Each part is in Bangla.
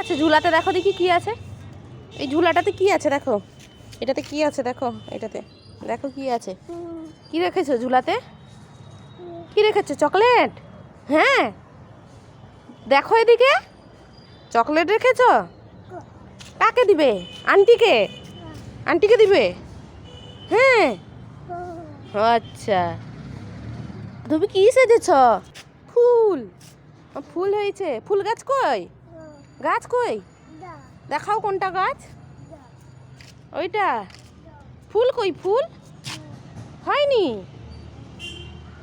আছে ঝুলাতে? দেখো দেখি কি আছে এই ঝুলাটাতে। কি আছে দেখো, এটাতে কি আছে দেখো, এটাতে দেখো কি আছে। কি রেখেছো ঝুলাতে? কি রেখেছো? চকলেট? হ্যাঁ, দেখো এদিকে, চকলেট রেখেছো। কাকে দিবে? আন্টিকে? আন্টিকে দিবে? হ্যাঁ, আচ্ছা। তুমি কি সেজেছ? ফুল? ফুল হয়েছে? ফুল গাছ কই? গাছ কই? দেখাও কোনটা গাছ। ওইটা? ফুল কই? ফুল হয়নি?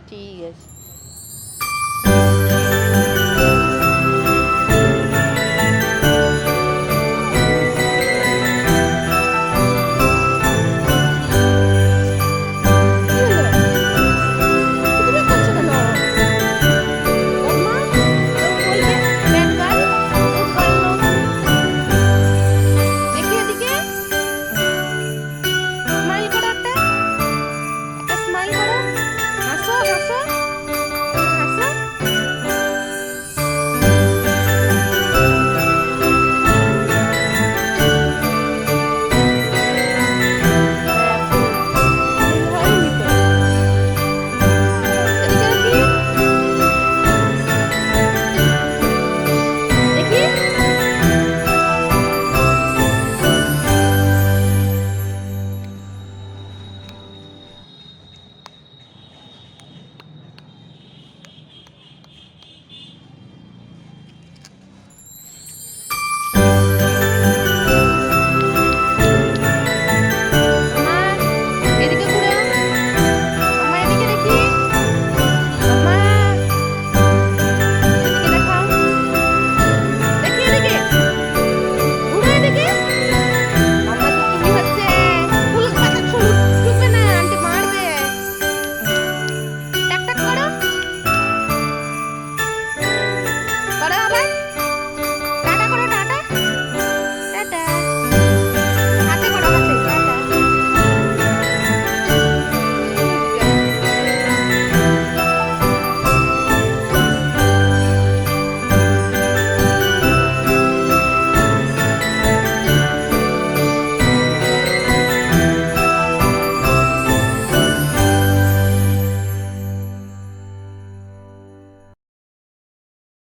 ঠিক আছে।